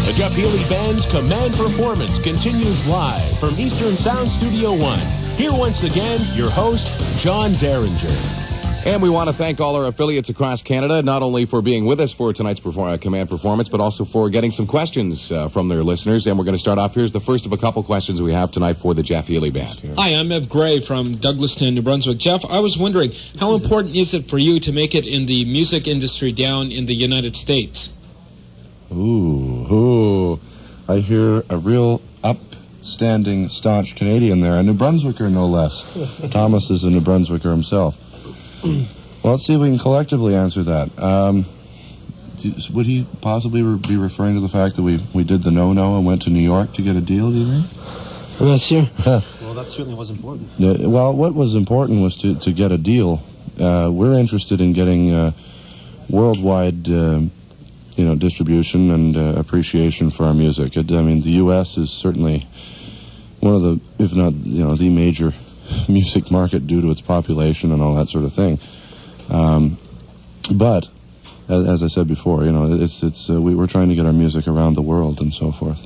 The Jeff Healey Band's Command Performance continues live from Eastern Sound Studio 1. Here once again, your host, John Derringer. And we want to thank all our affiliates across Canada, not only for being with us for tonight's Command Performance, but also for getting some questions from their listeners. And we're going to start off. Here's the first of a couple questions we have tonight for the Jeff Healey Band. Hi, I'm Ev Gray from Douglaston, New Brunswick. Jeff, I was wondering, how important is it for you to make it in the music industry down in the United States? Ooh, I hear a real upstanding, staunch Canadian there, a New Brunswicker no less. Thomas is a New Brunswicker himself. Well, let's see if we can collectively answer that. Would he possibly be referring to the fact that we did the no-no and went to New York to get a deal, do you think? I'm not sure. Well, that certainly was important. Well, what was important was to get a deal. We're interested in getting worldwide distribution and appreciation for our music. I mean, the U.S. is certainly one of the, if not, the major music market due to its population and all that sort of thing. But as I said before, we're trying to get our music around the world and so forth.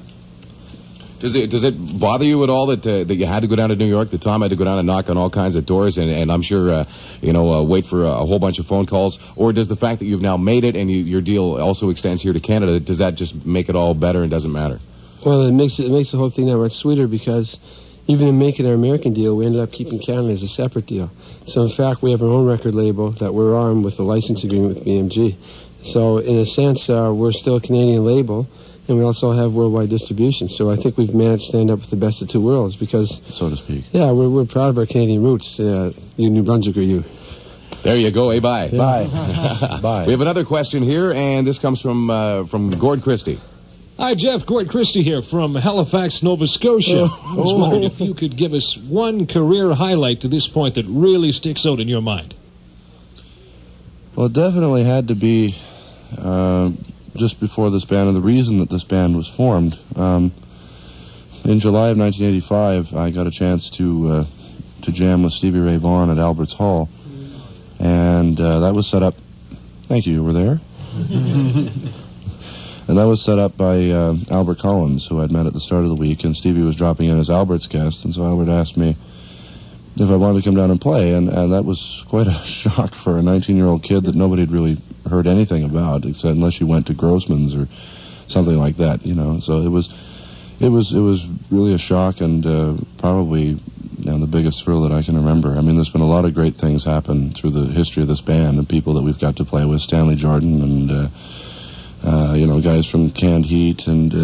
Does it bother you at all that you had to go down to New York? That Tom had to go down and knock on all kinds of doors, and I'm sure wait for a whole bunch of phone calls? Or does the fact that you've now made it and your deal also extends here to Canada, does that just make it all better and doesn't matter? Well, it makes the whole thing that much sweeter, because even in making our American deal, we ended up keeping Canada as a separate deal. So in fact, we have our own record label that we're on with a license agreement with BMG. So in a sense, we're still a Canadian label, and we also have worldwide distribution. So I think we've managed to stand up with the best of two worlds, because, so to speak. Yeah, we're proud of our Canadian roots. You New Brunswicker, you. There you go. Hey, bye. Yeah. Bye. Bye. We have another question here, and this comes from Gord Christie. Hi, Jeff. Gord Christie here from Halifax, Nova Scotia. I was wondering if you could give us one career highlight to this point that really sticks out in your mind. Well, it definitely had to be just before this band, and the reason that this band was formed. In July of 1985, I got a chance to jam with Stevie Ray Vaughan at Albert's Hall, and that was set up. Thank you. You were there. And that was set up by Albert Collins, who I'd met at the start of the week, and Stevie was dropping in as Albert's guest, and so Albert asked me if I wanted to come down and play, and that was quite a shock for a 19-year-old kid that nobody had really heard anything about, except unless you went to Grossman's or something like that, So it was really a shock, and probably the biggest thrill that I can remember. I mean, there's been a lot of great things happen through the history of this band, and people that we've got to play with, Stanley Jordan and guys from Canned Heat and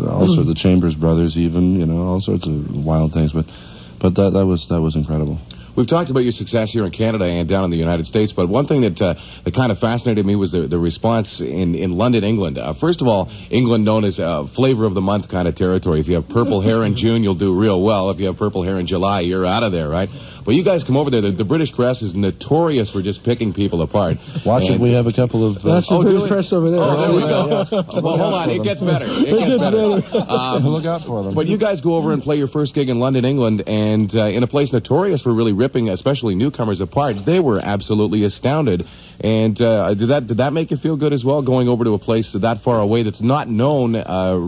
also the Chambers Brothers, even, all sorts of wild things. But that was incredible. We've talked about your success here in Canada and down in the United States, but one thing that kind of fascinated me was the response in London, England. First of all, England known as flavor of the month kind of territory. If you have purple hair in June, you'll do real well. If you have purple hair in July, you're out of there, right? But you guys come over there. The British press is notorious for just picking people apart. Watch it. We have a couple of... That's the British press over there. Oh, there we go. Well, hold on. It gets better. It gets better. Look out for them. But you guys go over and play your first gig in London, England, and in a place notorious for really ripping, especially newcomers, apart. They were absolutely astounded. And did that make you feel good as well, going over to a place that far away that's not known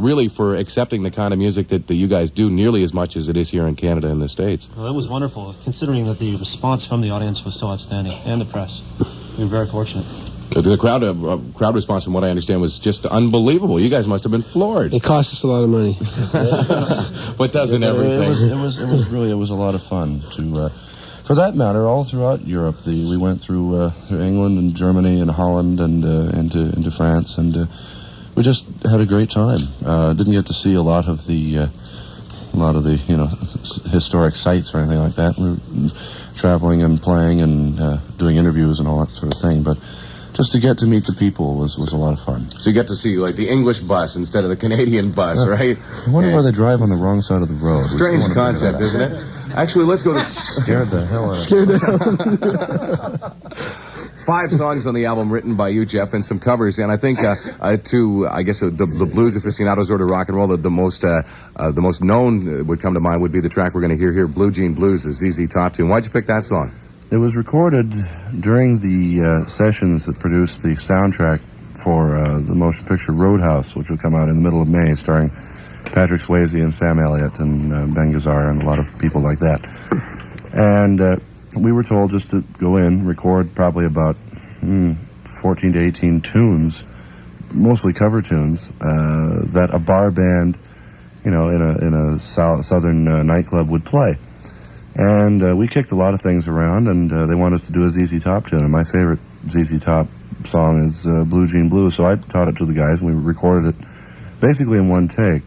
really for accepting the kind of music that you guys do nearly as much as it is here in Canada and the States? Well, that was wonderful, considering that the response from the audience was so outstanding, and the press. We were very fortunate. The crowd response, from what I understand, was just unbelievable. You guys must have been floored. It cost us a lot of money. But doesn't everything? It was a lot of fun to... For that matter, all throughout Europe, we went through England and Germany and Holland and into France, and we just had a great time. Didn't get to see a lot of the historic sites or anything like that. We were traveling and playing and doing interviews and all that sort of thing, but just to get to meet the people was a lot of fun. So you get to see like the English bus instead of the Canadian bus, right? I wonder why they drive on the wrong side of the road. Strange concept, isn't it? Actually, let's go to... Scared the hell out of me. Scared the hell. 5 songs on the album written by you, Jeff, and some covers. And I think the blues aficionados or to rock and roll, the most known would come to mind would be the track we're going to hear here, Blue Jean Blues, the ZZ Top tune. Why'd you pick that song? It was recorded during the sessions that produced the soundtrack for the motion picture Roadhouse, which will come out in the middle of May, starring Patrick Swayze and Sam Elliott and Ben Gazzara and a lot of people like that. And we were told just to go in, record probably about 14 to 18 tunes, mostly cover tunes, that a bar band, in a southern nightclub would play. And we kicked a lot of things around, and they wanted us to do a ZZ Top tune. And my favorite ZZ Top song is Blue Jean Blues, so I taught it to the guys, and we recorded it basically in one take.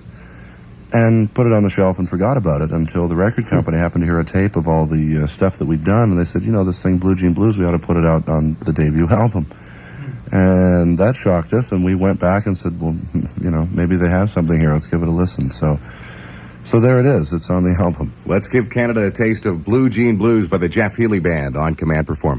And put it on the shelf and forgot about it until the record company happened to hear a tape of all the stuff that we'd done, and they said, this thing Blue Jean Blues, we ought to put it out on the debut album. And that shocked us, and we went back and said, well, maybe they have something here, let's give it a listen. So there it is, it's on the album. Let's give Canada a taste of Blue Jean Blues by the Jeff Healey Band on Command Performance.